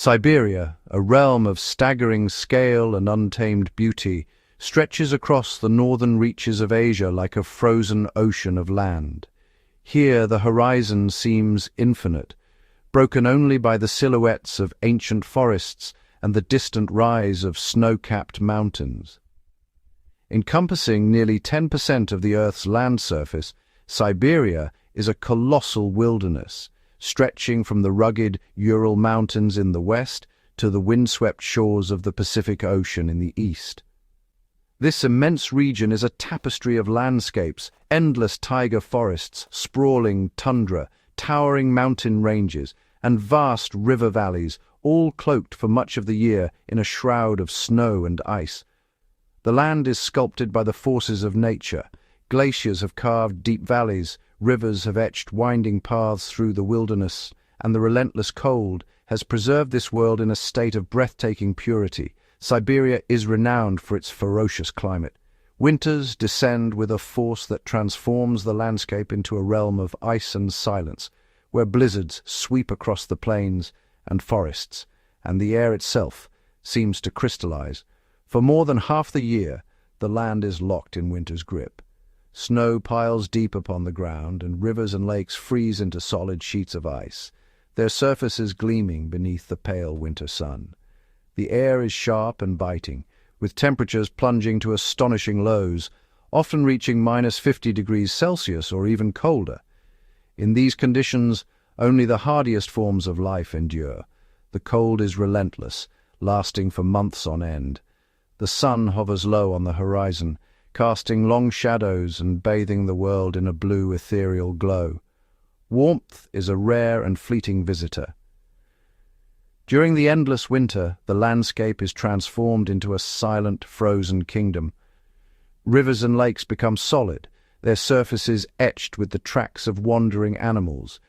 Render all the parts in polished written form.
Siberia, a realm of staggering scale and untamed beauty, stretches across the northern reaches of Asia like a frozen ocean of land. Here the horizon seems infinite, broken only by the silhouettes of ancient forests and the distant rise of snow-capped mountains. Encompassing nearly 10% of the Earth's land surface, Siberia is a colossal wilderness, stretching from the rugged Ural Mountains in the west to the windswept shores of the Pacific Ocean in the east. This immense region is a tapestry of landscapes, endless taiga forests, sprawling tundra, towering mountain ranges, and vast river valleys, all cloaked for much of the year in a shroud of snow and ice. The land is sculpted by the forces of nature. Glaciers have carved deep valleys, rivers have etched winding paths through the wilderness, and the relentless cold has preserved this world in a state of breathtaking purity. Siberia is renowned for its ferocious climate. Winters descend with a force that transforms the landscape into a realm of ice and silence, where blizzards sweep across the plains and forests, and the air itself seems to crystallize. For more than half the year, the land is locked in winter's grip. Snow piles deep upon the ground, and rivers and lakes freeze into solid sheets of ice, their surfaces gleaming beneath the pale winter sun. The air is sharp and biting, with temperatures plunging to astonishing lows, often reaching -50 degrees Celsius or even colder. In these conditions, only the hardiest forms of life endure. The cold is relentless, lasting for months on end. The sun hovers low on the horizon, casting long shadows and bathing the world in a blue ethereal glow. Warmth is a rare and fleeting visitor. During the endless winter, the landscape is transformed into a silent, frozen kingdom. Rivers and lakes become solid, their surfaces etched with the tracks of wandering animals.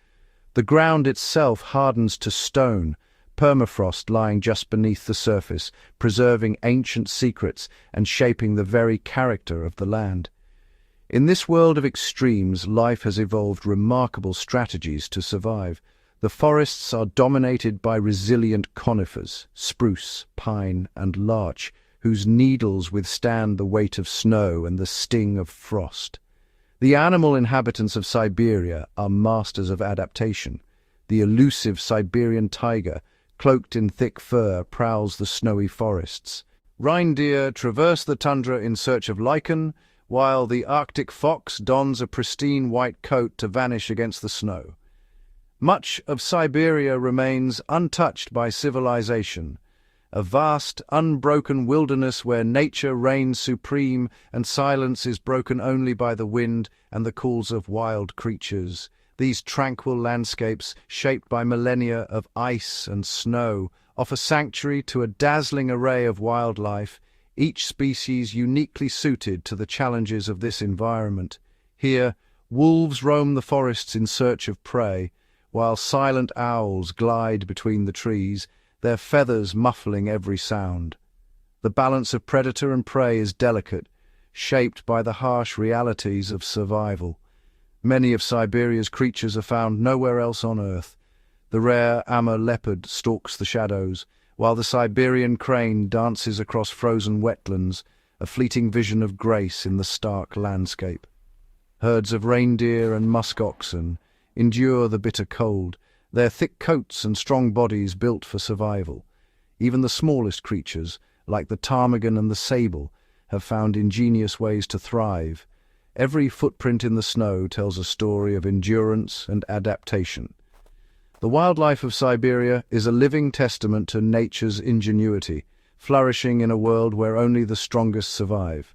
The ground itself hardens to stone, permafrost lying just beneath the surface, preserving ancient secrets and shaping the very character of the land. In this world of extremes, life has evolved remarkable strategies to survive. The forests are dominated by resilient conifers, spruce, pine, and larch, whose needles withstand the weight of snow and the sting of frost. The animal inhabitants of Siberia are masters of adaptation. The elusive Siberian tiger, cloaked in thick fur, prowls the snowy forests. Reindeer traverse the tundra in search of lichen, while the Arctic fox dons a pristine white coat to vanish against the snow. Much of Siberia remains untouched by civilization, a vast, unbroken wilderness where nature reigns supreme and silence is broken only by the wind and the calls of wild creatures. These tranquil landscapes, shaped by millennia of ice and snow, offer sanctuary to a dazzling array of wildlife, each species uniquely suited to the challenges of this environment. Here, wolves roam the forests in search of prey, while silent owls glide between the trees, their feathers muffling every sound. The balance of predator and prey is delicate, shaped by the harsh realities of survival. Many of Siberia's creatures are found nowhere else on Earth. The rare Amur leopard stalks the shadows, while the Siberian crane dances across frozen wetlands, a fleeting vision of grace in the stark landscape. Herds of reindeer and musk oxen endure the bitter cold, their thick coats and strong bodies built for survival. Even the smallest creatures, like the ptarmigan and the sable, have found ingenious ways to thrive. Every footprint in the snow tells a story of endurance and adaptation. The wildlife of Siberia is a living testament to nature's ingenuity, flourishing in a world where only the strongest survive.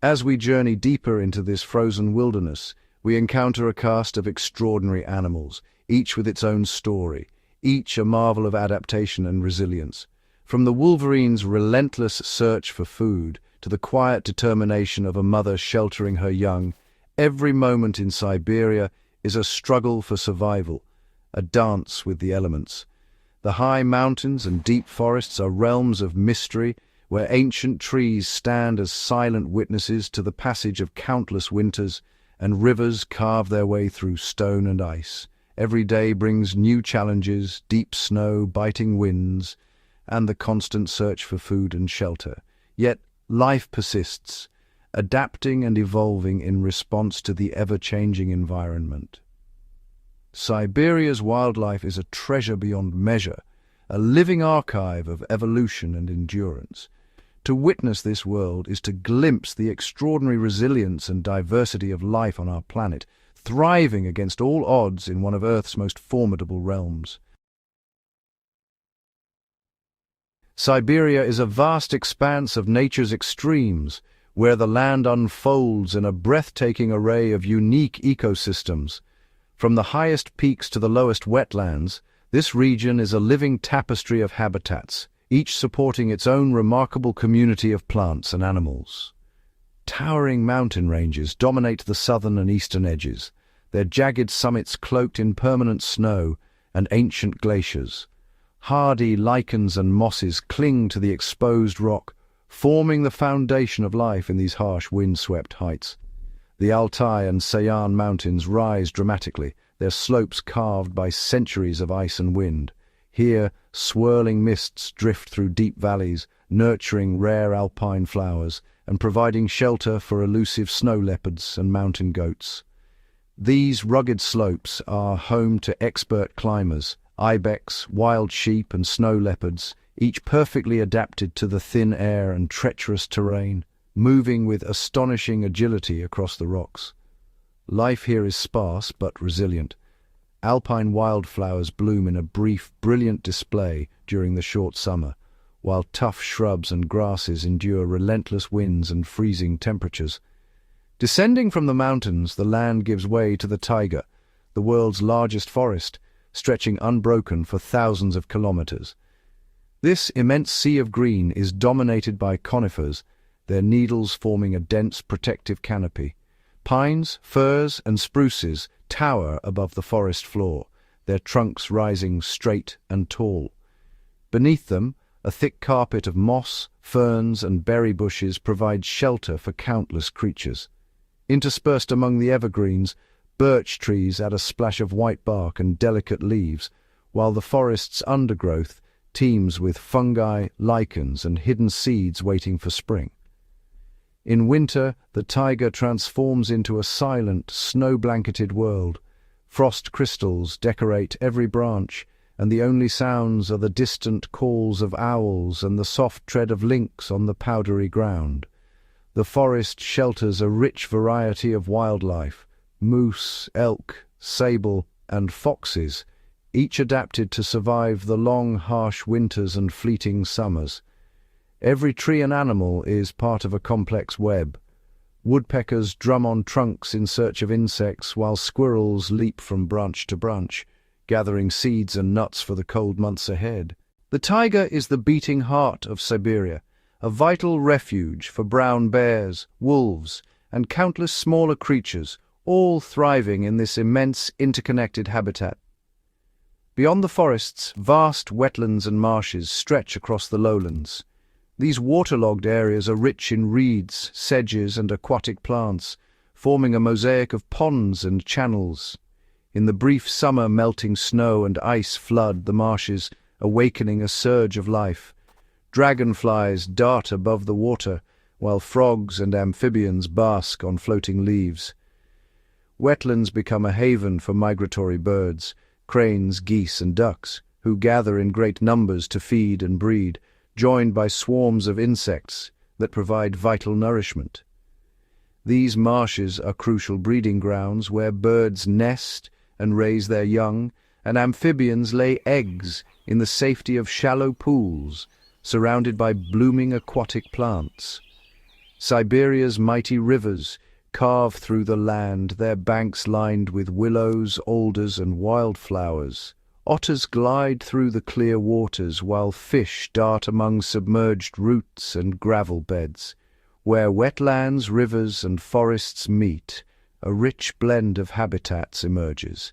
As we journey deeper into this frozen wilderness, we encounter a cast of extraordinary animals, each with its own story, each a marvel of adaptation and resilience. From the wolverine's relentless search for food to the quiet determination of a mother sheltering her young, every moment in Siberia is a struggle for survival, a dance with the elements. The high mountains and deep forests are realms of mystery, where ancient trees stand as silent witnesses to the passage of countless winters, and rivers carve their way through stone and ice, Every day brings new challenges, deep snow, biting winds, and the constant search for food and shelter. Yet life persists, adapting and evolving in response to the ever-changing environment. Siberia's wildlife is a treasure beyond measure, a living archive of evolution and endurance. To witness this world is to glimpse the extraordinary resilience and diversity of life on our planet, thriving against all odds in one of Earth's most formidable realms. Siberia is a vast expanse of nature's extremes, where the land unfolds in a breathtaking array of unique ecosystems. From the highest peaks to the lowest wetlands, this region is a living tapestry of habitats, each supporting its own remarkable community of plants and animals. Towering mountain ranges dominate the southern and eastern edges, their jagged summits cloaked in permanent snow and ancient glaciers. Hardy lichens and mosses cling to the exposed rock, forming the foundation of life in these harsh, wind-swept heights. The Altai and Sayan mountains rise dramatically, their slopes carved by centuries of ice and wind. Here, swirling mists drift through deep valleys, nurturing rare alpine flowers and providing shelter for elusive snow leopards and mountain goats. These rugged slopes are home to expert climbers, ibex, wild sheep and snow leopards, each perfectly adapted to the thin air and treacherous terrain, moving with astonishing agility across the rocks. Life here is sparse but resilient. Alpine wildflowers bloom in a brief, brilliant display during the short summer, while tough shrubs and grasses endure relentless winds and freezing temperatures. Descending from the mountains, the land gives way to the taiga, the world's largest forest, stretching unbroken for thousands of kilometers. This immense sea of green is dominated by conifers, their needles forming a dense protective canopy. Pines, firs, and spruces tower above the forest floor, their trunks rising straight and tall. Beneath them, a thick carpet of moss, ferns, and berry bushes provides shelter for countless creatures. Interspersed among the evergreens, birch trees add a splash of white bark and delicate leaves, while the forest's undergrowth teems with fungi, lichens, and hidden seeds waiting for spring. In winter, the taiga transforms into a silent, snow-blanketed world. Frost crystals decorate every branch, and the only sounds are the distant calls of owls and the soft tread of lynx on the powdery ground. The forest shelters a rich variety of wildlife: moose, elk, sable, and foxes, each adapted to survive the long, harsh winters and fleeting summers. Every tree and animal is part of a complex web. Woodpeckers drum on trunks in search of insects, while squirrels leap from branch to branch, gathering seeds and nuts for the cold months ahead. The taiga is the beating heart of Siberia, a vital refuge for brown bears, wolves, and countless smaller creatures, all thriving in this immense interconnected habitat. Beyond the forests, vast wetlands and marshes stretch across the lowlands. These waterlogged areas are rich in reeds, sedges, and aquatic plants, forming a mosaic of ponds and channels. In the brief summer, melting snow and ice flood the marshes, awakening a surge of life. Dragonflies dart above the water, while frogs and amphibians bask on floating leaves. Wetlands become a haven for migratory birds, cranes, geese, and ducks, who gather in great numbers to feed and breed, joined by swarms of insects that provide vital nourishment. These marshes are crucial breeding grounds where birds nest and raise their young, and amphibians lay eggs in the safety of shallow pools, surrounded by blooming aquatic plants. Siberia's mighty rivers carve through the land, their banks lined with willows, alders, and wildflowers. Otters glide through the clear waters, while fish dart among submerged roots and gravel beds. Where wetlands, rivers, and forests meet, a rich blend of habitats emerges.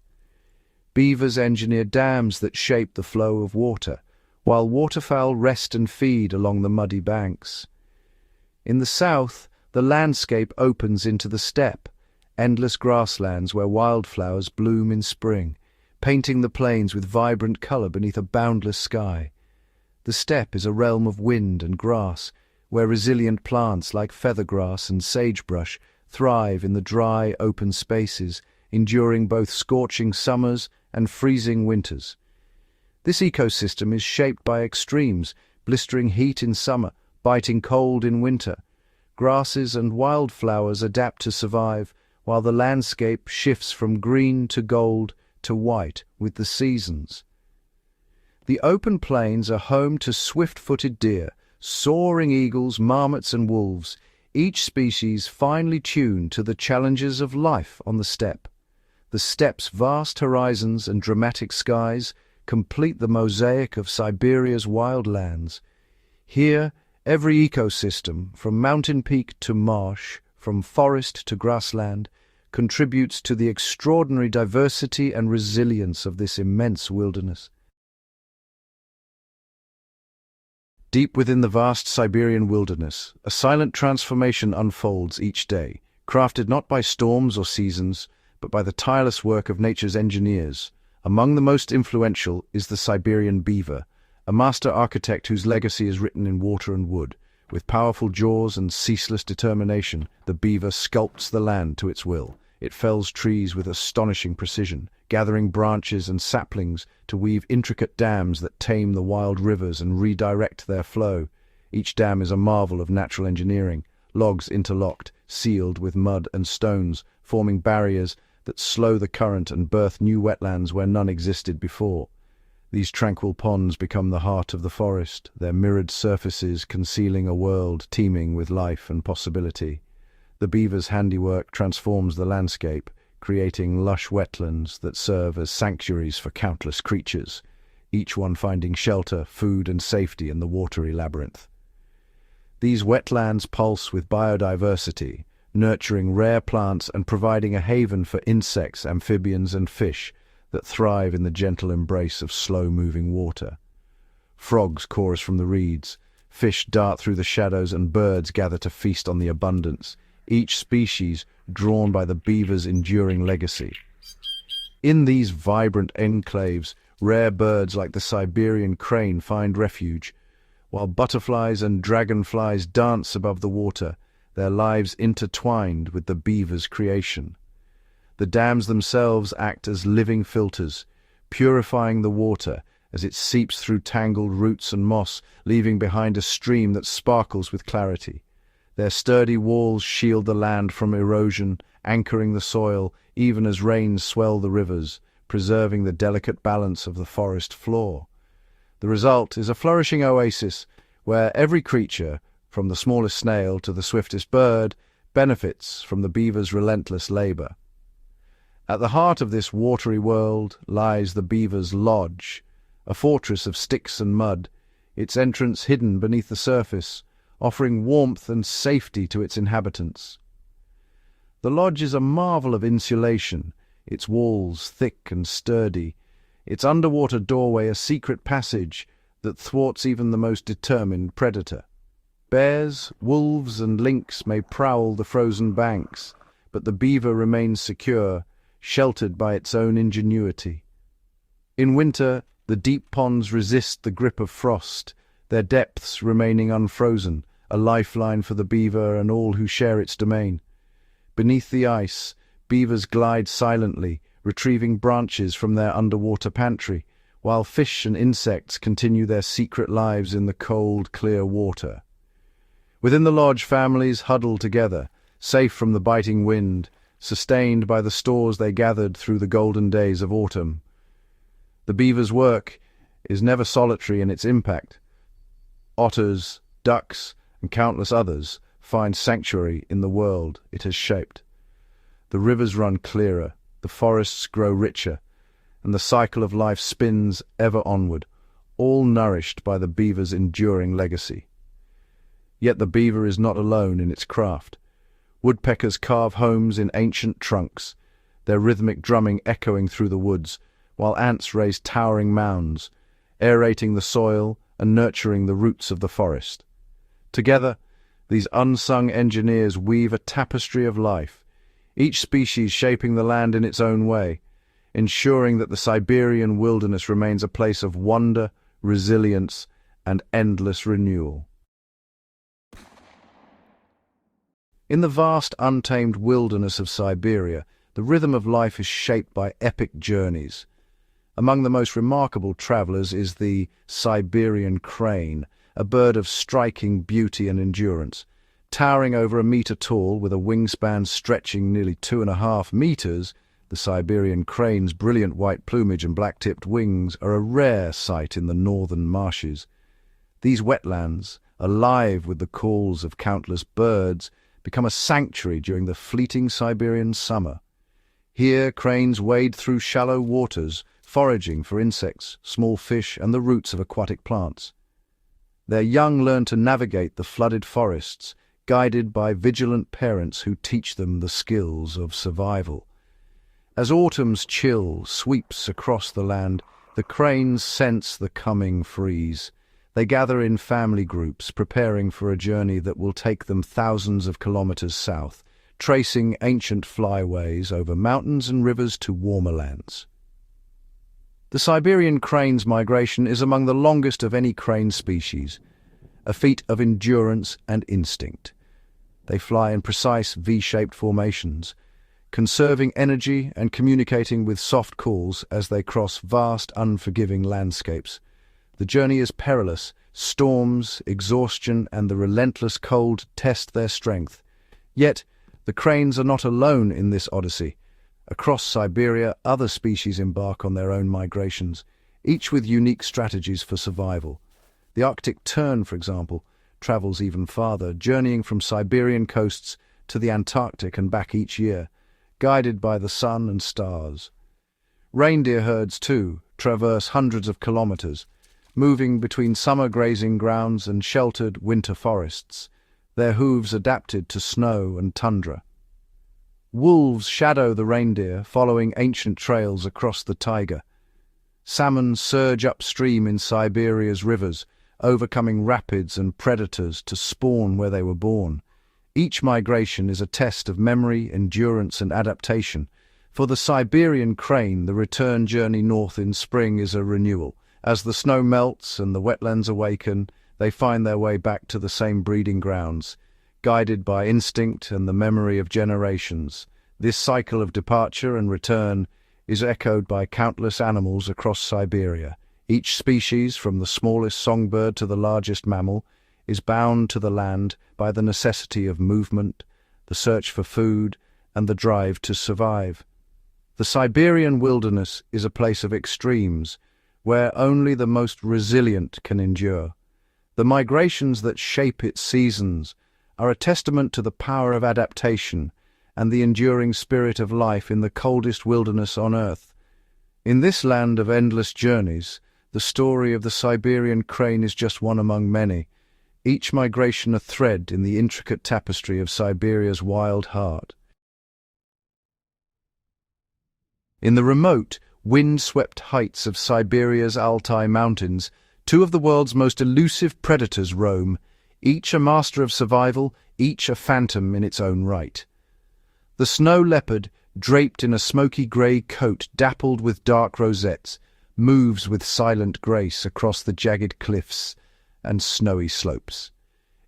Beavers engineer dams that shape the flow of water, while waterfowl rest and feed along the muddy banks. In the south, the landscape opens into the steppe, endless grasslands where wildflowers bloom in spring, painting the plains with vibrant color beneath a boundless sky. The steppe is a realm of wind and grass, where resilient plants like feathergrass and sagebrush thrive in the dry, open spaces, enduring both scorching summers and freezing winters. This ecosystem is shaped by extremes, blistering heat in summer, biting cold in winter. Grasses and wildflowers adapt to survive, while the landscape shifts from green to gold to white with the seasons. The open plains are home to swift-footed deer, soaring eagles, marmots and wolves, each species finely tuned to the challenges of life on the steppe. The steppe's vast horizons and dramatic skies complete the mosaic of Siberia's wildlands. Here, every ecosystem, from mountain peak to marsh, from forest to grassland, contributes to the extraordinary diversity and resilience of this immense wilderness. Deep within the vast Siberian wilderness, a silent transformation unfolds each day, crafted not by storms or seasons, but by the tireless work of nature's engineers. Among the most influential is the Siberian beaver, a master architect whose legacy is written in water and wood. With powerful jaws and ceaseless determination, the beaver sculpts the land to its will. It fells trees with astonishing precision, gathering branches and saplings to weave intricate dams that tame the wild rivers and redirect their flow. Each dam is a marvel of natural engineering, logs interlocked, sealed with mud and stones, forming barriers that slow the current and birth new wetlands where none existed before. These tranquil ponds become the heart of the forest, their mirrored surfaces concealing a world teeming with life and possibility. The beaver's handiwork transforms the landscape, creating lush wetlands that serve as sanctuaries for countless creatures, each one finding shelter, food and safety in the watery labyrinth. These wetlands pulse with biodiversity, nurturing rare plants and providing a haven for insects, amphibians and fish that thrive in the gentle embrace of slow-moving water. Frogs chorus from the reeds, fish dart through the shadows and birds gather to feast on the abundance, each species drawn by the beaver's enduring legacy. In these vibrant enclaves, rare birds like the Siberian crane find refuge, while butterflies and dragonflies dance above the water, their lives intertwined with the beaver's creation. The dams themselves act as living filters, purifying the water as it seeps through tangled roots and moss, leaving behind a stream that sparkles with clarity. Their sturdy walls shield the land from erosion, anchoring the soil even as rains swell the rivers, preserving the delicate balance of the forest floor. The result is a flourishing oasis where every creature, from the smallest snail to the swiftest bird, benefits from the beaver's relentless labor. At the heart of this watery world lies the beaver's lodge, a fortress of sticks and mud, its entrance hidden beneath the surface, offering warmth and safety to its inhabitants. The lodge is a marvel of insulation, its walls thick and sturdy, its underwater doorway a secret passage that thwarts even the most determined predator. Bears, wolves and lynx may prowl the frozen banks, but the beaver remains secure, sheltered by its own ingenuity. In winter, the deep ponds resist the grip of frost, their depths remaining unfrozen, a lifeline for the beaver and all who share its domain. Beneath the ice, beavers glide silently, retrieving branches from their underwater pantry, while fish and insects continue their secret lives in the cold, clear water. Within the lodge, families huddle together, safe from the biting wind, sustained by the stores they gathered through the golden days of autumn. The beaver's work is never solitary in its impact. Otters, ducks, and countless others find sanctuary in the world it has shaped. The rivers run clearer, the forests grow richer, and the cycle of life spins ever onward, all nourished by the beaver's enduring legacy. Yet the beaver is not alone in its craft. Woodpeckers carve homes in ancient trunks, their rhythmic drumming echoing through the woods, while ants raise towering mounds, aerating the soil and nurturing the roots of the forest. Together, these unsung engineers weave a tapestry of life, each species shaping the land in its own way. ensuring that the Siberian wilderness remains a place of wonder, resilience, and endless renewal. In the vast, untamed wilderness of Siberia, the rhythm of life is shaped by epic journeys. Among the most remarkable travelers is the Siberian crane, a bird of striking beauty and endurance. Towering over a meter tall, with a wingspan stretching nearly 2.5 meters, the Siberian crane's brilliant white plumage and black-tipped wings are a rare sight in the northern marshes. These wetlands, alive with the calls of countless birds, become a sanctuary during the fleeting Siberian summer. Here, cranes wade through shallow waters, foraging for insects, small fish, and the roots of aquatic plants. Their young learn to navigate the flooded forests, guided by vigilant parents who teach them the skills of survival. As autumn's chill sweeps across the land, the cranes sense the coming freeze. They gather in family groups, preparing for a journey that will take them thousands of kilometers south, tracing ancient flyways over mountains and rivers to warmer lands. The Siberian crane's migration is among the longest of any crane species, a feat of endurance and instinct. They fly in precise V-shaped formations, conserving energy and communicating with soft calls as they cross vast, unforgiving landscapes. The journey is perilous. Storms, exhaustion, and the relentless cold test their strength. Yet, the cranes are not alone in this odyssey. Across Siberia, other species embark on their own migrations, each with unique strategies for survival. The Arctic tern, for example, travels even farther, journeying from Siberian coasts to the Antarctic and back each year, guided by the sun and stars. Reindeer herds, too, traverse hundreds of kilometers, moving between summer grazing grounds and sheltered winter forests, their hooves adapted to snow and tundra. Wolves shadow the reindeer, following ancient trails across the taiga. Salmon surge upstream in Siberia's rivers, overcoming rapids and predators to spawn where they were born. Each migration is a test of memory, endurance, and adaptation. For the Siberian crane, the return journey north in spring is a renewal. As the snow melts and the wetlands awaken, they find their way back to the same breeding grounds, guided by instinct and the memory of generations. This cycle of departure and return is echoed by countless animals across Siberia. Each species, from the smallest songbird to the largest mammal, is bound to the land by the necessity of movement, the search for food, and the drive to survive. The Siberian wilderness is a place of extremes, where only the most resilient can endure. The migrations that shape its seasons are a testament to the power of adaptation and the enduring spirit of life in the coldest wilderness on Earth. In this land of endless journeys, the story of the Siberian crane is just one among many, each migration a thread in the intricate tapestry of Siberia's wild heart. In the remote, wind-swept heights of Siberia's Altai Mountains, two of the world's most elusive predators roam, each a master of survival, each a phantom in its own right. The snow leopard, draped in a smoky grey coat dappled with dark rosettes, moves with silent grace across the jagged cliffs and snowy slopes.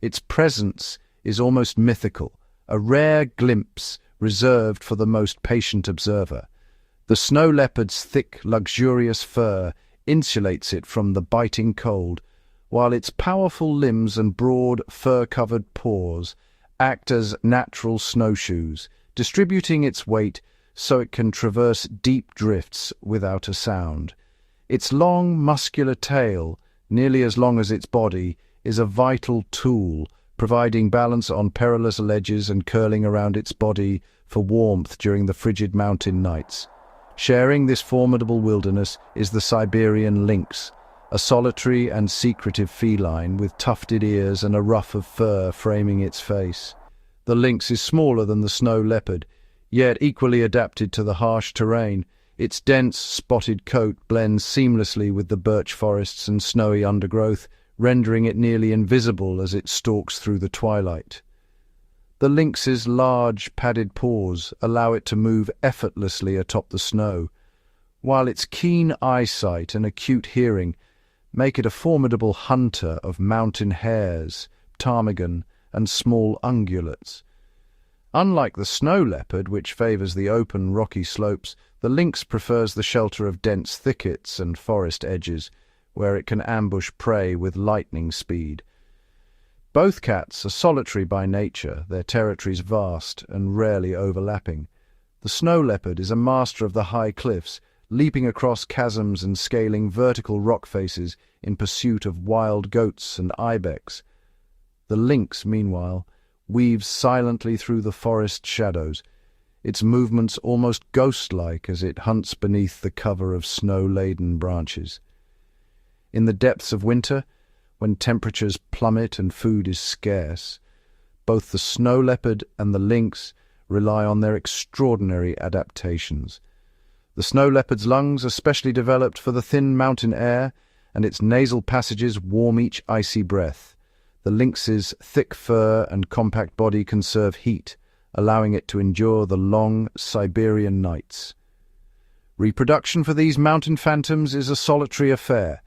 Its presence is almost mythical, a rare glimpse reserved for the most patient observer. The snow leopard's thick, luxurious fur insulates it from the biting cold, while its powerful limbs and broad, fur-covered paws act as natural snowshoes, distributing its weight so it can traverse deep drifts without a sound. Its long, muscular tail, nearly as long as its body, is a vital tool, providing balance on perilous ledges and curling around its body for warmth during the frigid mountain nights. Sharing this formidable wilderness is the Siberian lynx, a solitary and secretive feline with tufted ears and a ruff of fur framing its face. The lynx is smaller than the snow leopard, yet equally adapted to the harsh terrain. Its dense, spotted coat blends seamlessly with the birch forests and snowy undergrowth, rendering it nearly invisible as it stalks through the twilight. The lynx's large, padded paws allow it to move effortlessly atop the snow, while its keen eyesight and acute hearing make it a formidable hunter of mountain hares, ptarmigan, and small ungulates. Unlike the snow leopard, which favours the open, rocky slopes, the lynx prefers the shelter of dense thickets and forest edges, where it can ambush prey with lightning speed. Both cats are solitary by nature, their territories vast and rarely overlapping. The snow leopard is a master of the high cliffs, leaping across chasms and scaling vertical rock faces in pursuit of wild goats and ibex. The lynx, meanwhile, weaves silently through the forest shadows, its movements almost ghost-like as it hunts beneath the cover of snow-laden branches. In the depths of winter, when temperatures plummet and food is scarce, both the snow leopard and the lynx rely on their extraordinary adaptations. The snow leopard's lungs are specially developed for the thin mountain air, and its nasal passages warm each icy breath. The lynx's thick fur and compact body conserve heat, allowing it to endure the long Siberian nights. Reproduction for these mountain phantoms is a solitary affair.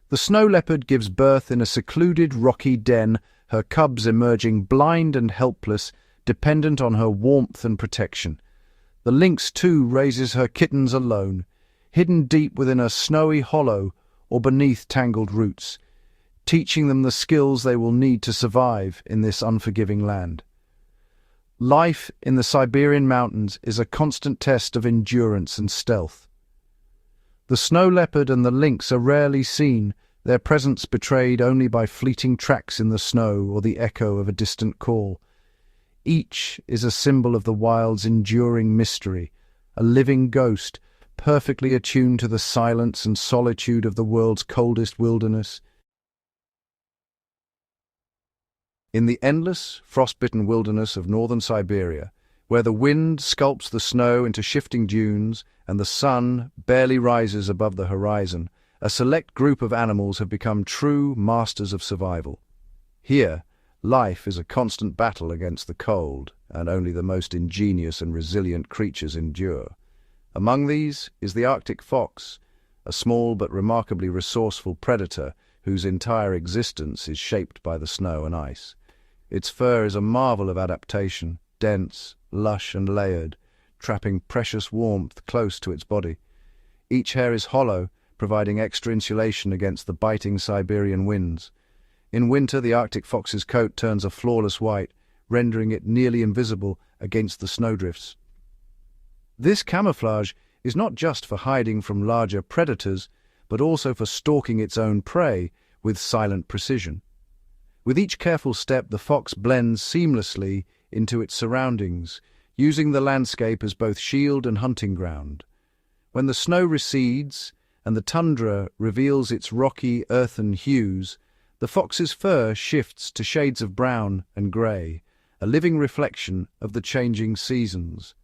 The snow leopard gives birth in a secluded rocky den, her cubs emerging blind and helpless, dependent on her warmth and protection. The lynx, too, raises her kittens alone, hidden deep within a snowy hollow or beneath tangled roots, teaching them the skills they will need to survive in this unforgiving land. Life in the Siberian mountains is a constant test of endurance and stealth. The snow leopard and the lynx are rarely seen, their presence betrayed only by fleeting tracks in the snow or the echo of a distant call. Each is a symbol of the wild's enduring mystery, a living ghost, perfectly attuned to the silence and solitude of the world's coldest wilderness. In the endless, frost-bitten wilderness of northern Siberia, where the wind sculpts the snow into shifting dunes and the sun barely rises above the horizon, a select group of animals have become true masters of survival. Here, life is a constant battle against the cold, and only the most ingenious and resilient creatures endure. Among these is the Arctic fox, a small but remarkably resourceful predator whose entire existence is shaped by the snow and ice. Its fur is a marvel of adaptation, dense, lush and layered, trapping precious warmth close to its body. Each hair is hollow, providing extra insulation against the biting Siberian winds. In winter, the Arctic fox's coat turns a flawless white, rendering it nearly invisible against the snowdrifts. This camouflage is not just for hiding from larger predators, but also for stalking its own prey with silent precision. With each careful step, the fox blends seamlessly into its surroundings, using the landscape as both shield and hunting ground. When the snow recedes and the tundra reveals its rocky, earthen hues, the fox's fur shifts to shades of brown and grey, a living reflection of the changing seasons.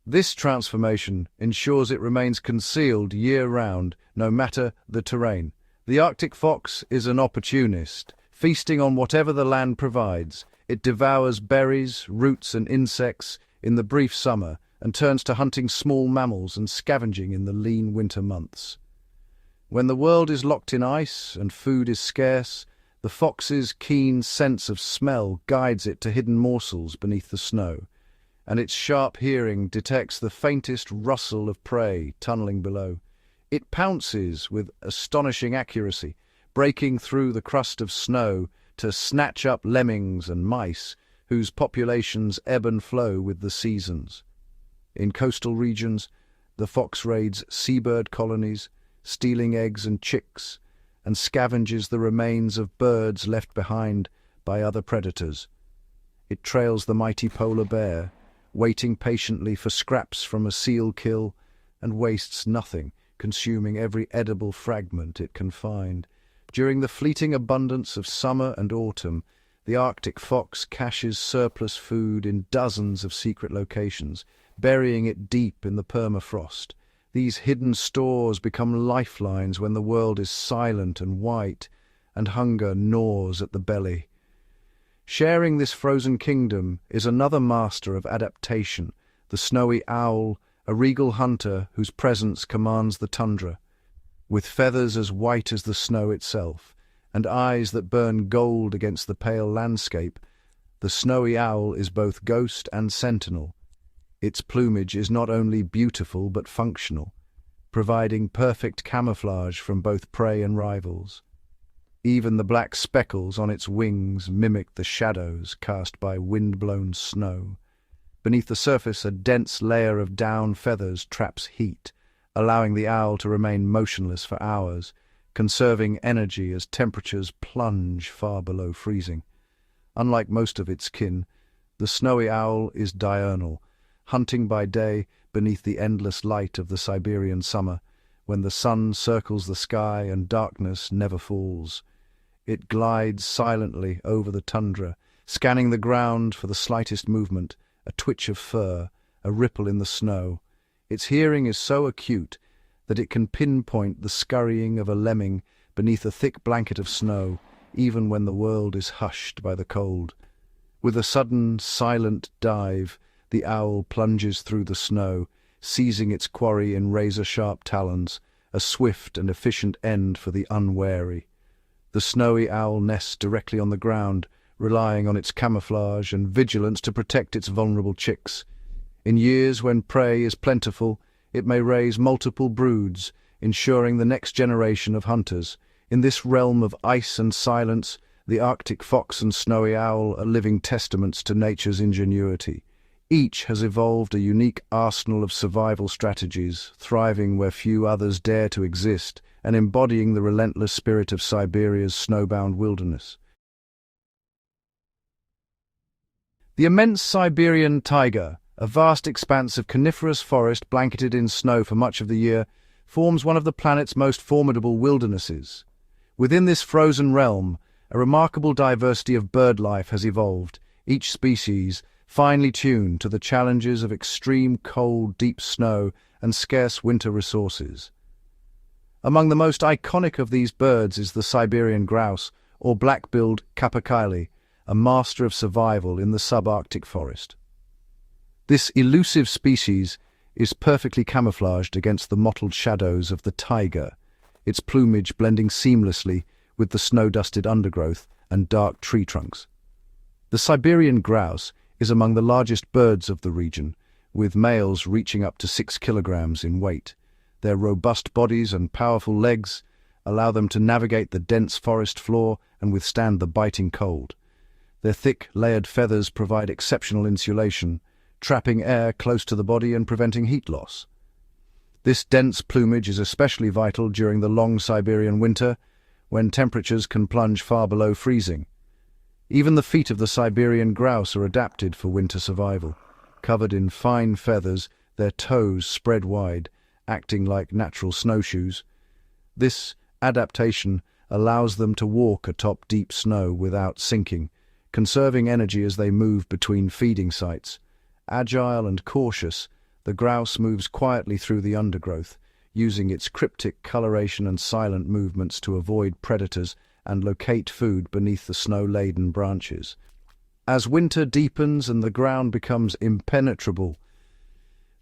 This transformation ensures it remains concealed year-round, no matter the terrain. The Arctic fox is an opportunist, feasting on whatever the land provides. It devours berries, roots and insects in the brief summer and turns to hunting small mammals and scavenging in the lean winter months. When the world is locked in ice and food is scarce, the fox's keen sense of smell guides it to hidden morsels beneath the snow, and its sharp hearing detects the faintest rustle of prey tunneling below. It pounces with astonishing accuracy, breaking through the crust of snow to snatch up lemmings and mice, whose populations ebb and flow with the seasons. In coastal regions, the fox raids seabird colonies, stealing eggs and chicks, and scavenges the remains of birds left behind by other predators. It trails the mighty polar bear, waiting patiently for scraps from a seal kill, and wastes nothing, consuming every edible fragment it can find. During the fleeting abundance of summer and autumn, the Arctic fox caches surplus food in dozens of secret locations, burying it deep in the permafrost. These hidden stores become lifelines when the world is silent and white, and hunger gnaws at the belly. Sharing this frozen kingdom is another master of adaptation, the snowy owl, a regal hunter whose presence commands the tundra. With feathers as white as the snow itself, and eyes that burn gold against the pale landscape, the snowy owl is both ghost and sentinel. Its plumage is not only beautiful but functional, providing perfect camouflage from both prey and rivals. Even the black speckles on its wings mimic the shadows cast by wind-blown snow. Beneath the surface, a dense layer of down feathers traps heat, allowing the owl to remain motionless for hours, conserving energy as temperatures plunge far below freezing. Unlike most of its kin, the snowy owl is diurnal, hunting by day beneath the endless light of the Siberian summer, when the sun circles the sky and darkness never falls. It glides silently over the tundra, scanning the ground for the slightest movement, a twitch of fur, a ripple in the snow. Its hearing is so acute that it can pinpoint the scurrying of a lemming beneath a thick blanket of snow, even when the world is hushed by the cold. With a sudden, silent dive, the owl plunges through the snow, seizing its quarry in razor-sharp talons, a swift and efficient end for the unwary. The snowy owl nests directly on the ground, relying on its camouflage and vigilance to protect its vulnerable chicks. In years when prey is plentiful, it may raise multiple broods, ensuring the next generation of hunters. In this realm of ice and silence, the Arctic fox and snowy owl are living testaments to nature's ingenuity. Each has evolved a unique arsenal of survival strategies, thriving where few others dare to exist, and embodying the relentless spirit of Siberia's snowbound wilderness. The immense Siberian taiga, a vast expanse of coniferous forest blanketed in snow for much of the year, forms one of the planet's most formidable wildernesses. Within this frozen realm, a remarkable diversity of bird life has evolved, each species finely tuned to the challenges of extreme cold, deep snow, and scarce winter resources. Among the most iconic of these birds is the Siberian grouse, or black-billed capercaillie, a master of survival in the subarctic forest. This elusive species is perfectly camouflaged against the mottled shadows of the taiga, its plumage blending seamlessly with the snow-dusted undergrowth and dark tree trunks. The Siberian grouse is among the largest birds of the region, with males reaching up to 6 kilograms in weight. Their robust bodies and powerful legs allow them to navigate the dense forest floor and withstand the biting cold. Their thick, layered feathers provide exceptional insulation, trapping air close to the body and preventing heat loss. This dense plumage is especially vital during the long Siberian winter, when temperatures can plunge far below freezing. Even the feet of the Siberian grouse are adapted for winter survival. Covered in fine feathers, their toes spread wide, acting like natural snowshoes. This adaptation allows them to walk atop deep snow without sinking, conserving energy as they move between feeding sites. Agile and cautious, the grouse moves quietly through the undergrowth, using its cryptic coloration and silent movements to avoid predators and locate food beneath the snow-laden branches. As winter deepens and the ground becomes impenetrable,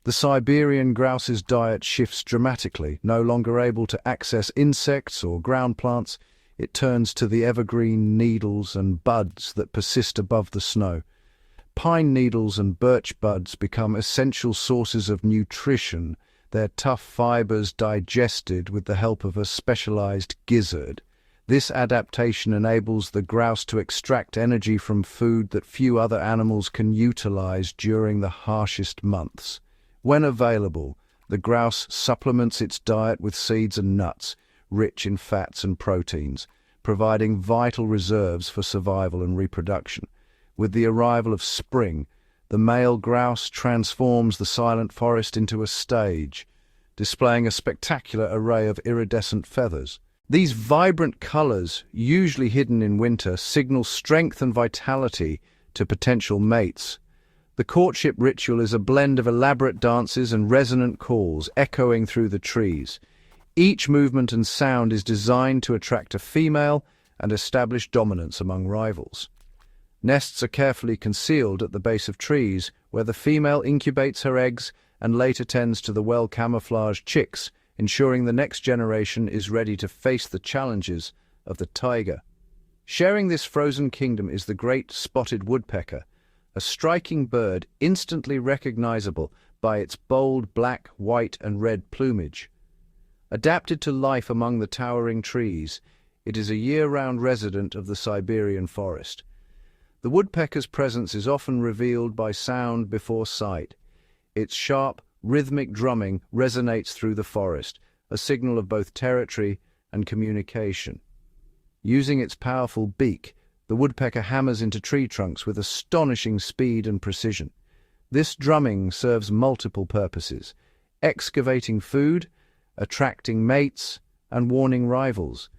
the Siberian grouse's diet shifts dramatically. No longer able to access insects or ground plants, it turns to the evergreen needles and buds that persist above the snow. Pine needles and birch buds become essential sources of nutrition, their tough fibers digested with the help of a specialized gizzard. This adaptation enables the grouse to extract energy from food that few other animals can utilize during the harshest months. When available, the grouse supplements its diet with seeds and nuts, rich in fats and proteins, providing vital reserves for survival and reproduction. With the arrival of spring, the male grouse transforms the silent forest into a stage, displaying a spectacular array of iridescent feathers. These vibrant colors, usually hidden in winter, signal strength and vitality to potential mates. The courtship ritual is a blend of elaborate dances and resonant calls echoing through the trees. Each movement and sound is designed to attract a female and establish dominance among rivals. Nests are carefully concealed at the base of trees, where the female incubates her eggs and later tends to the well-camouflaged chicks, ensuring the next generation is ready to face the challenges of the taiga. Sharing this frozen kingdom is the great spotted woodpecker, a striking bird instantly recognizable by its bold black, white, and red plumage. Adapted to life among the towering trees, it is a year-round resident of the Siberian forest. The woodpecker's presence is often revealed by sound before sight. Its sharp, rhythmic drumming resonates through the forest, a signal of both territory and communication. Using its powerful beak, the woodpecker hammers into tree trunks with astonishing speed and precision. This drumming serves multiple purposes: excavating food, attracting mates, and warning rivals.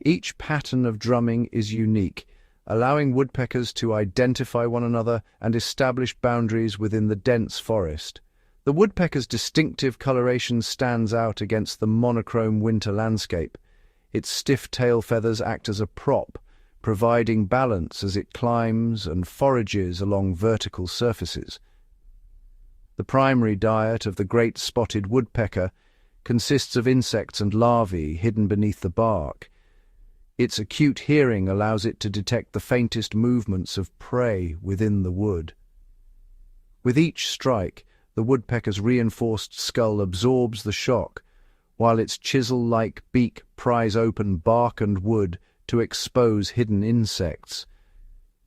Each pattern of drumming is unique, allowing woodpeckers to identify one another and establish boundaries within the dense forest. The woodpecker's distinctive coloration stands out against the monochrome winter landscape. Its stiff tail feathers act as a prop, providing balance as it climbs and forages along vertical surfaces. The primary diet of the great spotted woodpecker consists of insects and larvae hidden beneath the bark. Its acute hearing allows it to detect the faintest movements of prey within the wood. With each strike, the woodpecker's reinforced skull absorbs the shock, while its chisel-like beak pries open bark and wood to expose hidden insects.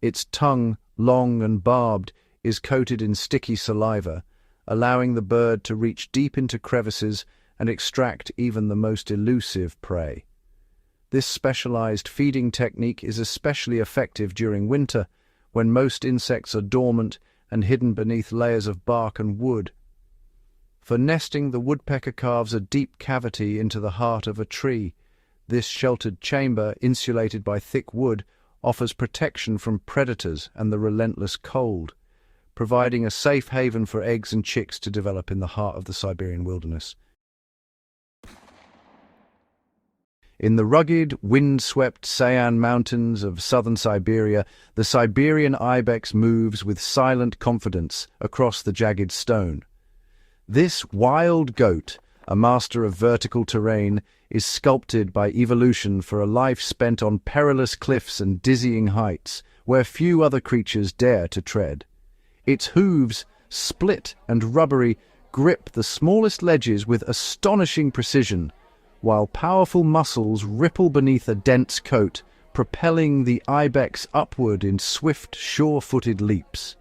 Its tongue, long and barbed, is coated in sticky saliva, allowing the bird to reach deep into crevices and extract even the most elusive prey. This specialized feeding technique is especially effective during winter, when most insects are dormant and hidden beneath layers of bark and wood. For nesting, the woodpecker carves a deep cavity into the heart of a tree. This sheltered chamber, insulated by thick wood, offers protection from predators and the relentless cold, providing a safe haven for eggs and chicks to develop in the heart of the Siberian wilderness. In the rugged, wind-swept Sayan mountains of southern Siberia, the Siberian ibex moves with silent confidence across the jagged stone. This wild goat, a master of vertical terrain, is sculpted by evolution for a life spent on perilous cliffs and dizzying heights, where few other creatures dare to tread. Its hooves, split and rubbery, grip the smallest ledges with astonishing precision, while powerful muscles ripple beneath a dense coat, propelling the ibex upward in swift, sure-footed leaps.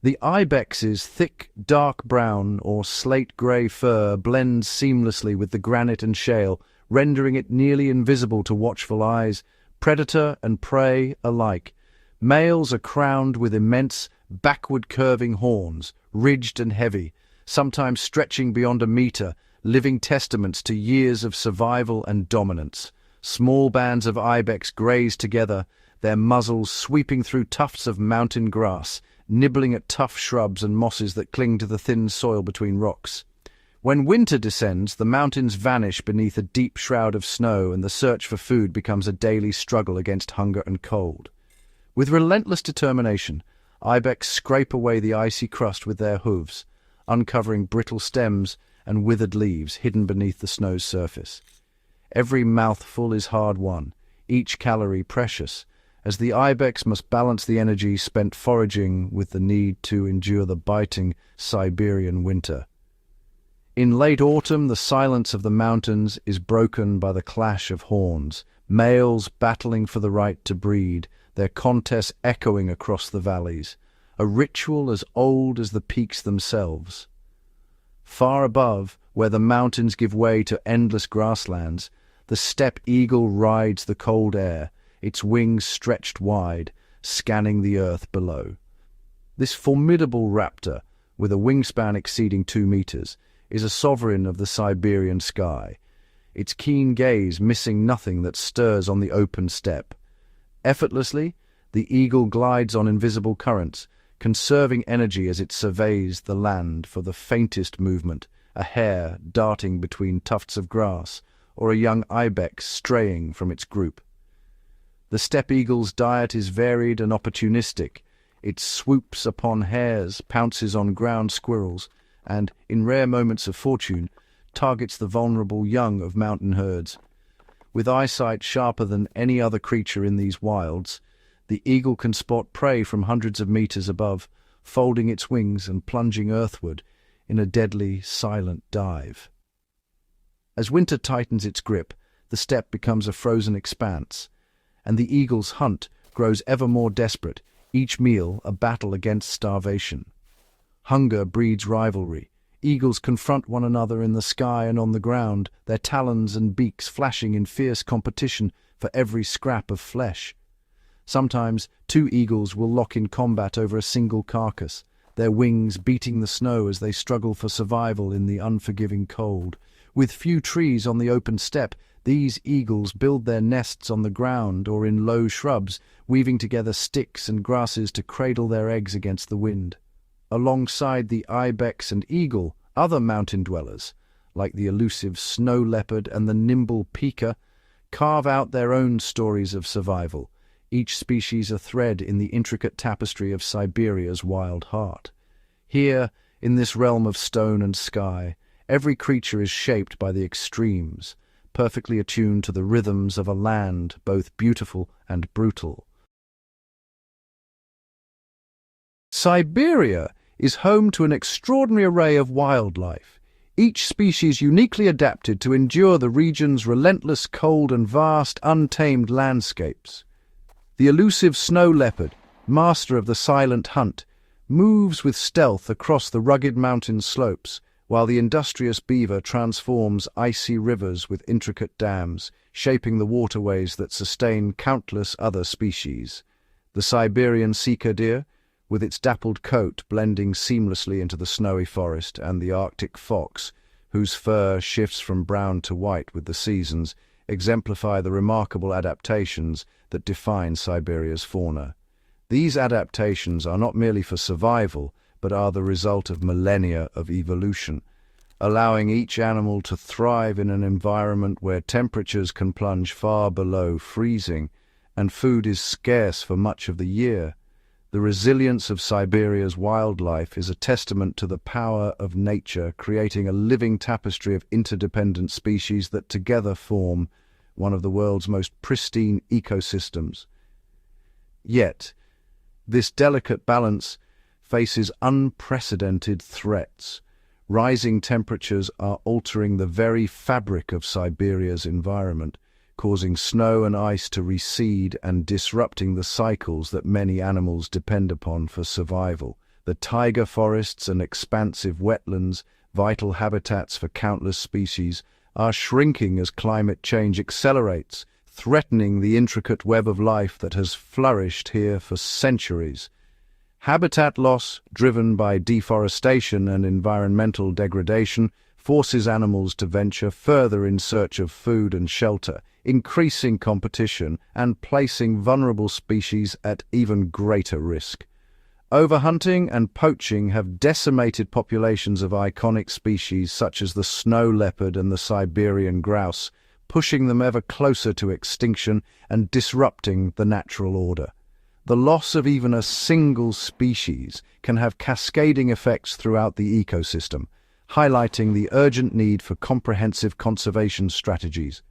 The ibex's thick, dark brown or slate-grey fur blends seamlessly with the granite and shale, rendering it nearly invisible to watchful eyes, predator and prey alike. Males are crowned with immense, backward-curving horns, ridged and heavy, sometimes stretching beyond a meter, living testaments to years of survival and dominance. Small bands of ibex graze together, their muzzles sweeping through tufts of mountain grass, nibbling at tough shrubs and mosses that cling to the thin soil between rocks. When winter descends, the mountains vanish beneath a deep shroud of snow, and the search for food becomes a daily struggle against hunger and cold. With relentless determination, ibex scrape away the icy crust with their hooves, uncovering brittle stems and withered leaves hidden beneath the snow's surface. Every mouthful is hard-won, each calorie precious, as the ibex must balance the energy spent foraging with the need to endure the biting Siberian winter. In late autumn, the silence of the mountains is broken by the clash of horns, males battling for the right to breed, their contests echoing across the valleys, a ritual as old as the peaks themselves. Far above, where the mountains give way to endless grasslands, the steppe eagle rides the cold air, its wings stretched wide, scanning the earth below. This formidable raptor, with a wingspan exceeding 2 meters, is a sovereign of the Siberian sky, its keen gaze missing nothing that stirs on the open steppe. Effortlessly, the eagle glides on invisible currents, conserving energy as it surveys the land for the faintest movement, a hare darting between tufts of grass, or a young ibex straying from its group. The steppe eagle's diet is varied and opportunistic. It swoops upon hares, pounces on ground squirrels, and, in rare moments of fortune, targets the vulnerable young of mountain herds. With eyesight sharper than any other creature in these wilds, the eagle can spot prey from hundreds of meters above, folding its wings and plunging earthward in a deadly, silent dive. As winter tightens its grip, the steppe becomes a frozen expanse, and the eagle's hunt grows ever more desperate, each meal a battle against starvation. Hunger breeds rivalry. Eagles confront one another in the sky and on the ground, their talons and beaks flashing in fierce competition for every scrap of flesh. Sometimes 2 eagles will lock in combat over a single carcass, their wings beating the snow as they struggle for survival in the unforgiving cold. With few trees on the open steppe, these eagles build their nests on the ground or in low shrubs, weaving together sticks and grasses to cradle their eggs against the wind. Alongside the ibex and eagle, other mountain dwellers, like the elusive snow leopard and the nimble pika, carve out their own stories of survival, each species a thread in the intricate tapestry of Siberia's wild heart. Here, in this realm of stone and sky, every creature is shaped by the extremes, perfectly attuned to the rhythms of a land both beautiful and brutal. Siberia is home to an extraordinary array of wildlife, each species uniquely adapted to endure the region's relentless cold and vast, untamed landscapes. The elusive snow leopard, master of the silent hunt, moves with stealth across the rugged mountain slopes, while the industrious beaver transforms icy rivers with intricate dams, shaping the waterways that sustain countless other species. The Siberian sika deer, with its dappled coat blending seamlessly into the snowy forest, and the Arctic fox, whose fur shifts from brown to white with the seasons, exemplify the remarkable adaptations that define Siberia's fauna. These adaptations are not merely for survival, but are the result of millennia of evolution, allowing each animal to thrive in an environment where temperatures can plunge far below freezing and food is scarce for much of the year. The resilience of Siberia's wildlife is a testament to the power of nature, creating a living tapestry of interdependent species that together form one of the world's most pristine ecosystems. Yet, this delicate balance faces unprecedented threats. Rising temperatures are altering the very fabric of Siberia's environment, causing snow and ice to recede and disrupting the cycles that many animals depend upon for survival. The taiga forests and expansive wetlands, vital habitats for countless species, are shrinking as climate change accelerates, threatening the intricate web of life that has flourished here for centuries. Habitat loss, driven by deforestation and environmental degradation, forces animals to venture further in search of food and shelter, increasing competition and placing vulnerable species at even greater risk. Overhunting and poaching have decimated populations of iconic species such as the snow leopard and the Siberian grouse, pushing them ever closer to extinction and disrupting the natural order. The loss of even a single species can have cascading effects throughout the ecosystem, highlighting the urgent need for comprehensive conservation strategies.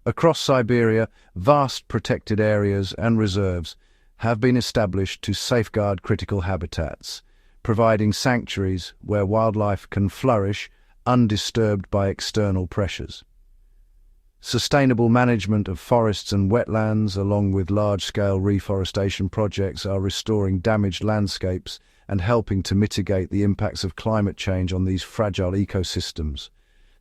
Across Siberia, vast protected areas and reserves have been established to safeguard critical habitats, providing sanctuaries where wildlife can flourish undisturbed by external pressures. Sustainable management of forests and wetlands, along with large-scale reforestation projects, are restoring damaged landscapes and helping to mitigate the impacts of climate change on these fragile ecosystems.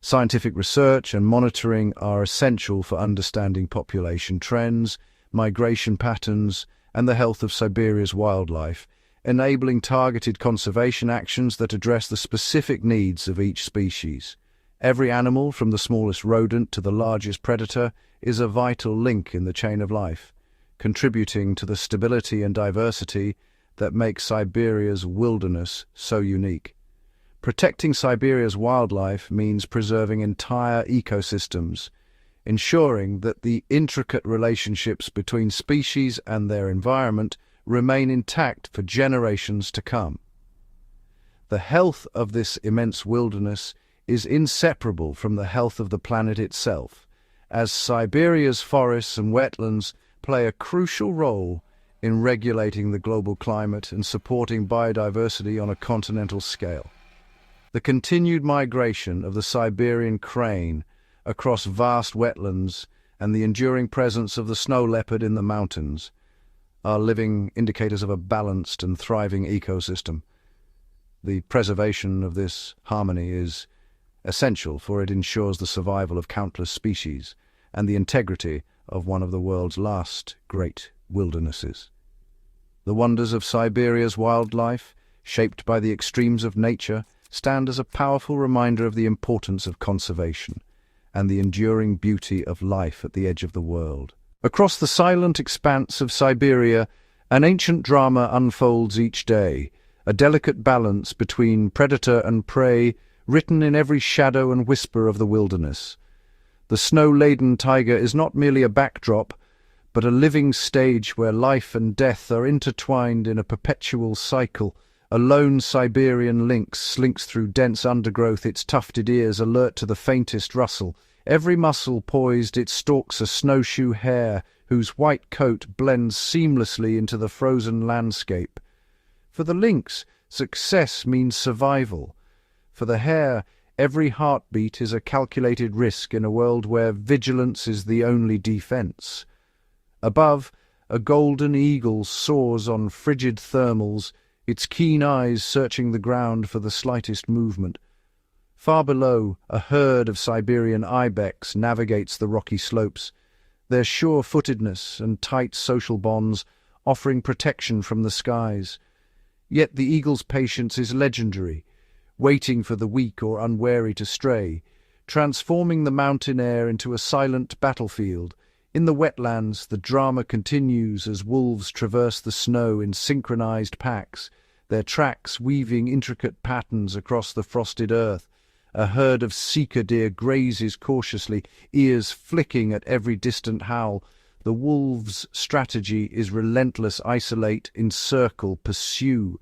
Scientific research and monitoring are essential for understanding population trends, migration patterns, and the health of Siberia's wildlife, enabling targeted conservation actions that address the specific needs of each species. Every animal, from the smallest rodent to the largest predator, is a vital link in the chain of life, contributing to the stability and diversity that make Siberia's wilderness so unique. Protecting Siberia's wildlife means preserving entire ecosystems, ensuring that the intricate relationships between species and their environment remain intact for generations to come. The health of this immense wilderness is inseparable from the health of the planet itself, as Siberia's forests and wetlands play a crucial role in regulating the global climate and supporting biodiversity on a continental scale. The continued migration of the Siberian crane across vast wetlands and the enduring presence of the snow leopard in the mountains are living indicators of a balanced and thriving ecosystem. The preservation of this harmony is essential, for it ensures the survival of countless species and the integrity of one of the world's last great wildernesses. The wonders of Siberia's wildlife, shaped by the extremes of nature, stand as a powerful reminder of the importance of conservation and the enduring beauty of life at the edge of the world. Across the silent expanse of Siberia, an ancient drama unfolds each day, a delicate balance between predator and prey, written in every shadow and whisper of the wilderness. The snow-laden taiga is not merely a backdrop, but a living stage where life and death are intertwined in a perpetual cycle. A lone Siberian lynx slinks through dense undergrowth, its tufted ears alert to the faintest rustle. Every muscle poised, it stalks a snowshoe hare whose white coat blends seamlessly into the frozen landscape. For the lynx, success means survival. For the hare, every heartbeat is a calculated risk in a world where vigilance is the only defense. Above, a golden eagle soars on frigid thermals, its keen eyes searching the ground for the slightest movement. Far below, a herd of Siberian ibex navigates the rocky slopes, their sure-footedness and tight social bonds offering protection from the skies. Yet the eagle's patience is legendary, waiting for the weak or unwary to stray, transforming the mountain air into a silent battlefield. In the wetlands, the drama continues as wolves traverse the snow in synchronized packs, their tracks weaving intricate patterns across the frosted earth. A herd of seeker deer grazes cautiously, ears flicking at every distant howl. The wolves' strategy is relentless: isolate, encircle, pursue.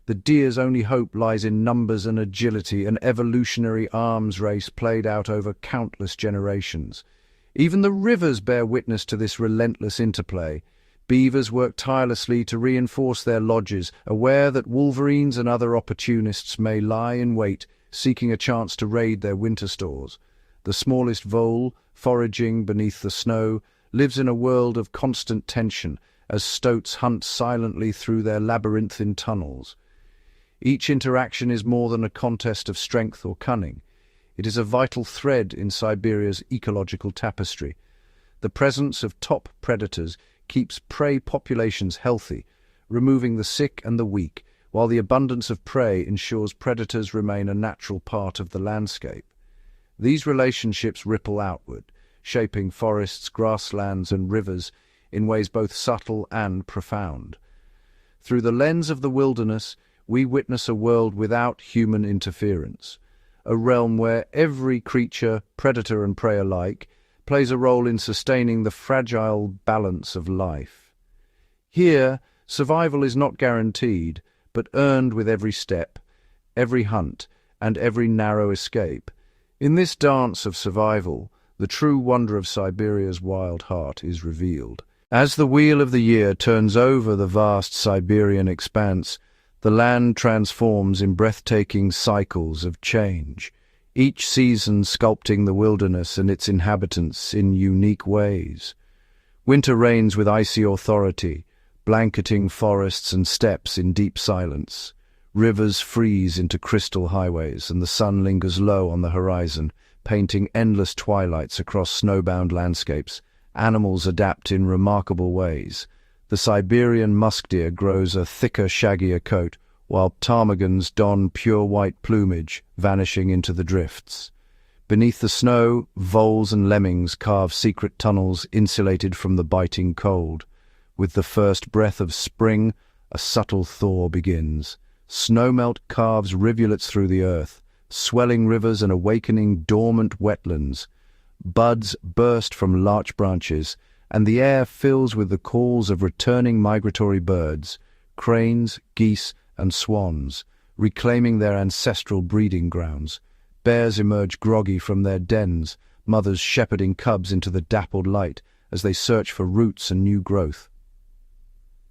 The deer's only hope lies in numbers and agility, an evolutionary arms race played out over countless generations. Even the rivers bear witness to this relentless interplay. Beavers work tirelessly to reinforce their lodges, aware that wolverines and other opportunists may lie in wait, seeking a chance to raid their winter stores. The smallest vole, foraging beneath the snow, lives in a world of constant tension as stoats hunt silently through their labyrinthine tunnels. Each interaction is more than a contest of strength or cunning. It is a vital thread in Siberia's ecological tapestry. The presence of top predators keeps prey populations healthy, removing the sick and the weak, while the abundance of prey ensures predators remain a natural part of the landscape. These relationships ripple outward, shaping forests, grasslands, and rivers in ways both subtle and profound. Through the lens of the wilderness, we witness a world without human interference, a realm where every creature, predator and prey alike, plays a role in sustaining the fragile balance of life. Here, survival is not guaranteed, but earned with every step, every hunt, and every narrow escape. In this dance of survival, the true wonder of Siberia's wild heart is revealed. As the wheel of the year turns over the vast Siberian expanse, the land transforms in breathtaking cycles of change, each season sculpting the wilderness and its inhabitants in unique ways. Winter reigns with icy authority, blanketing forests and steppes in deep silence. Rivers freeze into crystal highways, and the sun lingers low on the horizon, painting endless twilights across snowbound landscapes. Animals adapt in remarkable ways. The Siberian musk deer grows a thicker, shaggier coat, while ptarmigans don pure white plumage, vanishing into the drifts. Beneath the snow, voles and lemmings carve secret tunnels insulated from the biting cold. With the first breath of spring, a subtle thaw begins. Snowmelt carves rivulets through the earth, swelling rivers and awakening dormant wetlands. Buds burst from larch branches, and the air fills with the calls of returning migratory birds, cranes, geese, and swans, reclaiming their ancestral breeding grounds. Bears emerge groggy from their dens, mothers shepherding cubs into the dappled light as they search for roots and new growth.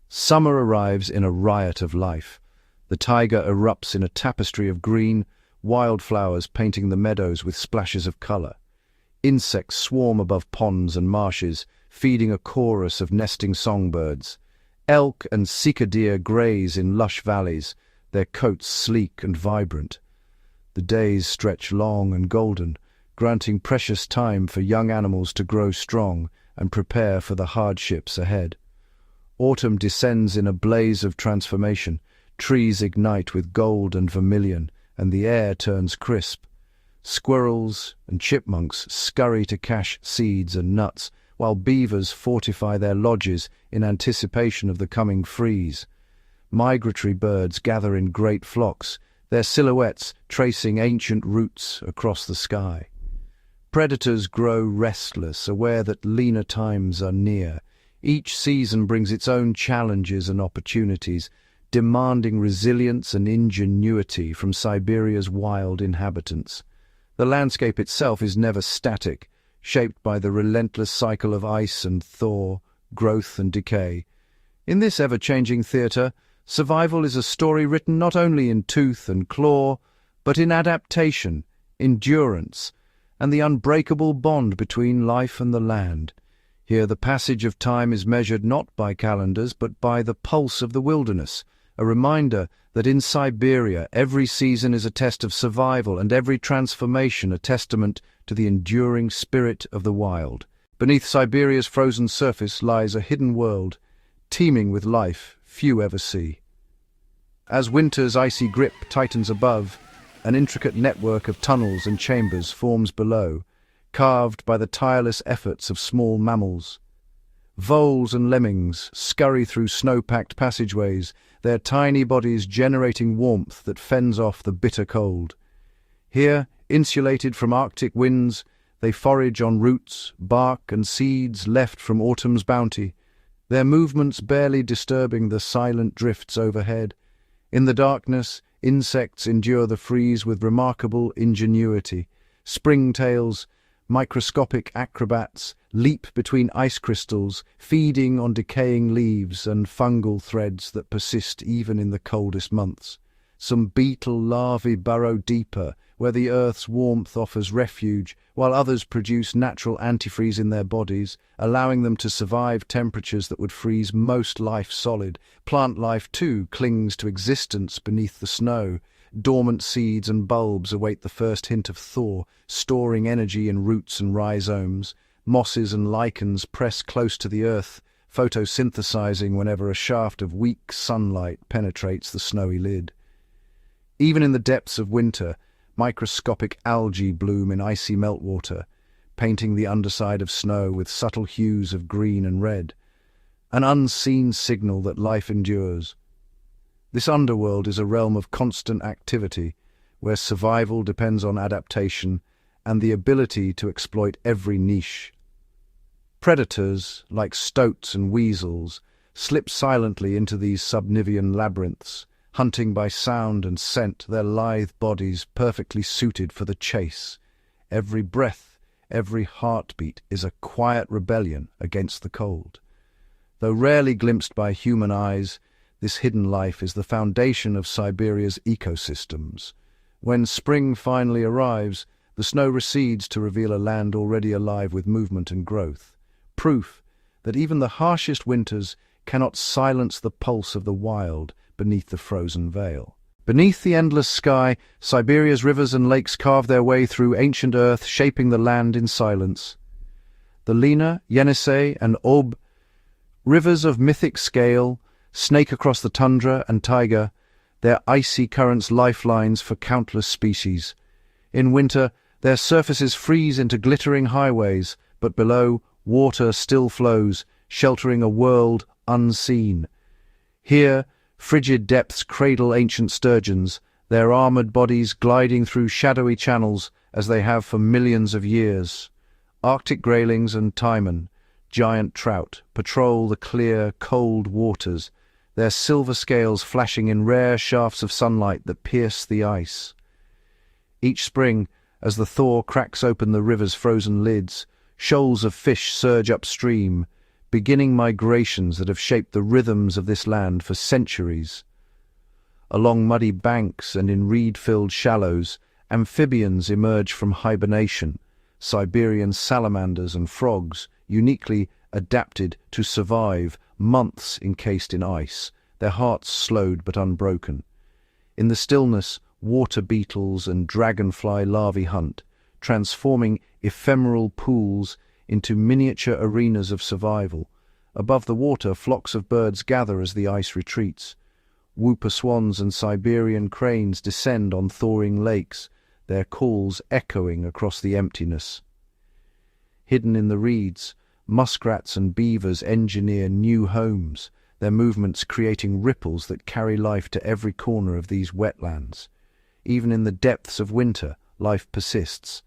Summer arrives in a riot of life. The taiga erupts in a tapestry of green, wildflowers painting the meadows with splashes of color. Insects swarm above ponds and marshes, feeding a chorus of nesting songbirds. Elk and sika deer graze in lush valleys, their coats sleek and vibrant. The days stretch long and golden, granting precious time for young animals to grow strong and prepare for the hardships ahead. Autumn descends in a blaze of transformation. Trees ignite with gold and vermilion, and the air turns crisp. Squirrels and chipmunks scurry to cache seeds and nuts, while beavers fortify their lodges in anticipation of the coming freeze. Migratory birds gather in great flocks, their silhouettes tracing ancient routes across the sky. Predators grow restless, aware that leaner times are near. Each season brings its own challenges and opportunities, demanding resilience and ingenuity from Siberia's wild inhabitants. The landscape itself is never static, shaped by the relentless cycle of ice and thaw, growth and decay. In this ever-changing theatre, survival is a story written not only in tooth and claw, but in adaptation, endurance, and the unbreakable bond between life and the land. Here the passage of time is measured not by calendars, but by the pulse of the wilderness, a reminder that in Siberia every season is a test of survival and every transformation a testament to the enduring spirit of the wild. Beneath Siberia's frozen surface lies a hidden world, teeming with life few ever see. As winter's icy grip tightens above, an intricate network of tunnels and chambers forms below, carved by the tireless efforts of small mammals. Voles and lemmings scurry through snow-packed passageways, their tiny bodies generating warmth that fends off the bitter cold. Here, insulated from Arctic winds, they forage on roots, bark and seeds left from autumn's bounty, their movements barely disturbing the silent drifts overhead. In the darkness, insects endure the freeze with remarkable ingenuity. Springtails, microscopic acrobats, leap between ice crystals, feeding on decaying leaves and fungal threads that persist even in the coldest months. Some beetle larvae burrow deeper, where the earth's warmth offers refuge, while others produce natural antifreeze in their bodies, allowing them to survive temperatures that would freeze most life solid. Plant life, too, clings to existence beneath the snow. Dormant seeds and bulbs await the first hint of thaw, storing energy in roots and rhizomes. Mosses and lichens press close to the earth, photosynthesizing whenever a shaft of weak sunlight penetrates the snowy lid. Even in the depths of winter, microscopic algae bloom in icy meltwater, painting the underside of snow with subtle hues of green and red, an unseen signal that life endures. This underworld is a realm of constant activity, where survival depends on adaptation and the ability to exploit every niche. Predators, like stoats and weasels, slip silently into these subnivean labyrinths, hunting by sound and scent, their lithe bodies perfectly suited for the chase. Every breath, every heartbeat is a quiet rebellion against the cold. Though rarely glimpsed by human eyes, this hidden life is the foundation of Siberia's ecosystems. When spring finally arrives, the snow recedes to reveal a land already alive with movement and growth. Proof that even the harshest winters cannot silence the pulse of the wild beneath the frozen veil. Beneath the endless sky, Siberia's rivers and lakes carve their way through ancient earth, shaping the land in silence. The Lena, Yenisei, and Ob, rivers of mythic scale, snake across the tundra and taiga, their icy currents lifelines for countless species. In winter, their surfaces freeze into glittering highways, but below, water still flows, sheltering a world unseen. Here, frigid depths cradle ancient sturgeons, their armored bodies gliding through shadowy channels as they have for millions of years. Arctic graylings and taimen, giant trout, patrol the clear, cold waters, their silver scales flashing in rare shafts of sunlight that pierce the ice. Each spring, as the thaw cracks open the river's frozen lids, shoals of fish surge upstream, beginning migrations that have shaped the rhythms of this land for centuries. Along muddy banks and in reed-filled shallows, amphibians emerge from hibernation, Siberian salamanders and frogs, uniquely adapted to survive months encased in ice, their hearts slowed but unbroken. In the stillness, water beetles and dragonfly larvae hunt, transforming ephemeral pools into miniature arenas of survival. Above the water, flocks of birds gather as the ice retreats. Whooper swans and Siberian cranes descend on thawing lakes, their calls echoing across the emptiness. Hidden in the reeds, muskrats and beavers engineer new homes, their movements creating ripples that carry life to every corner of these wetlands. Even in the depths of winter, life persists.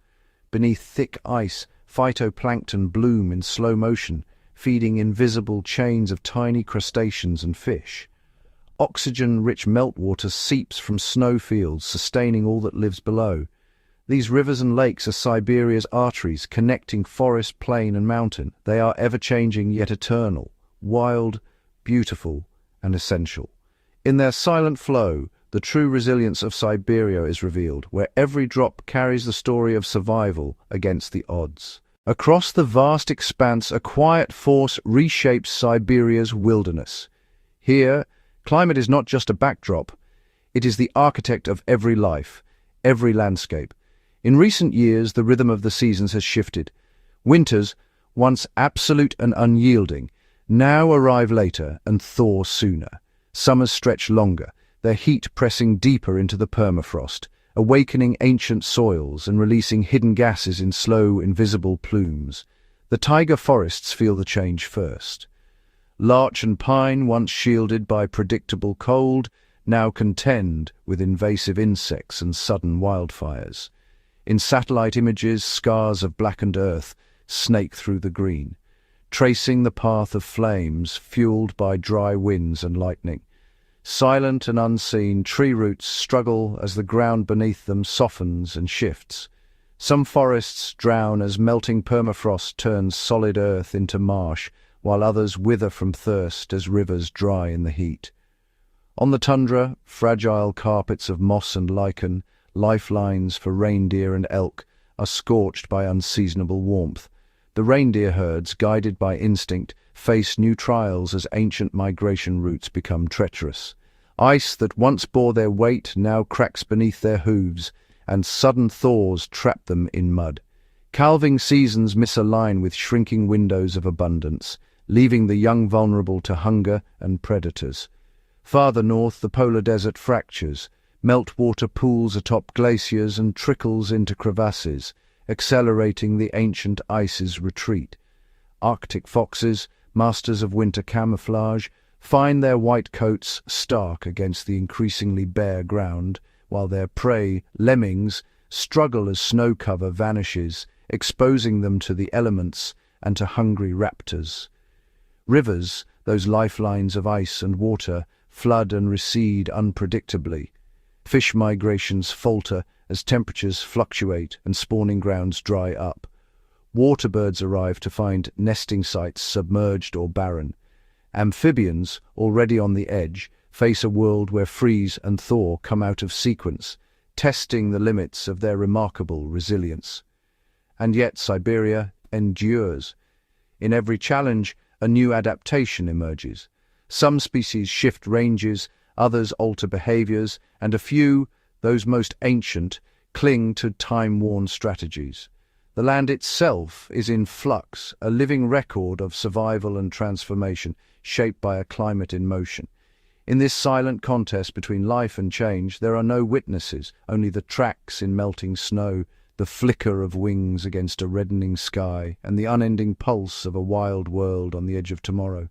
Beneath thick ice, phytoplankton bloom in slow motion, feeding invisible chains of tiny crustaceans and fish. Oxygen-rich meltwater seeps from snowfields, sustaining all that lives below. These rivers and lakes are Siberia's arteries, connecting forest, plain and mountain. They are ever-changing yet eternal, wild, beautiful and essential. In their silent flow, the true resilience of Siberia is revealed, where every drop carries the story of survival against the odds. Across the vast expanse, a quiet force reshapes Siberia's wilderness. Here, climate is not just a backdrop, it is the architect of every life, every landscape. In recent years, the rhythm of the seasons has shifted. Winters, once absolute and unyielding, now arrive later and thaw sooner. Summers stretch longer, their heat pressing deeper into the permafrost, awakening ancient soils and releasing hidden gases in slow, invisible plumes. The taiga forests feel the change first. Larch and pine, once shielded by predictable cold, now contend with invasive insects and sudden wildfires. In satellite images, scars of blackened earth snake through the green, tracing the path of flames fueled by dry winds and lightning. Silent and unseen, tree roots struggle as the ground beneath them softens and shifts. Some forests drown as melting permafrost turns solid earth into marsh, while others wither from thirst as rivers dry in the heat. On the tundra, fragile carpets of moss and lichen, lifelines for reindeer and elk, are scorched by unseasonable warmth. The reindeer herds, guided by instinct, face new trials as ancient migration routes become treacherous. Ice that once bore their weight now cracks beneath their hooves, and sudden thaws trap them in mud. Calving seasons misalign with shrinking windows of abundance, leaving the young vulnerable to hunger and predators. Farther north, the polar desert fractures. Meltwater pools atop glaciers and trickles into crevasses, accelerating the ancient ice's retreat. Arctic foxes, masters of winter camouflage, find their white coats stark against the increasingly bare ground, while their prey, lemmings, struggle as snow cover vanishes, exposing them to the elements and to hungry raptors. Rivers, those lifelines of ice and water, flood and recede unpredictably. Fish migrations falter as temperatures fluctuate and spawning grounds dry up. Waterbirds arrive to find nesting sites submerged or barren. Amphibians, already on the edge, face a world where freeze and thaw come out of sequence, testing the limits of their remarkable resilience. And yet Siberia endures. In every challenge, a new adaptation emerges. Some species shift ranges, others alter behaviors, and a few, those most ancient, cling to time-worn strategies. The land itself is in flux, a living record of survival and transformation, shaped by a climate in motion. In this silent contest between life and change, there are no witnesses, only the tracks in melting snow, the flicker of wings against a reddening sky, and the unending pulse of a wild world on the edge of tomorrow.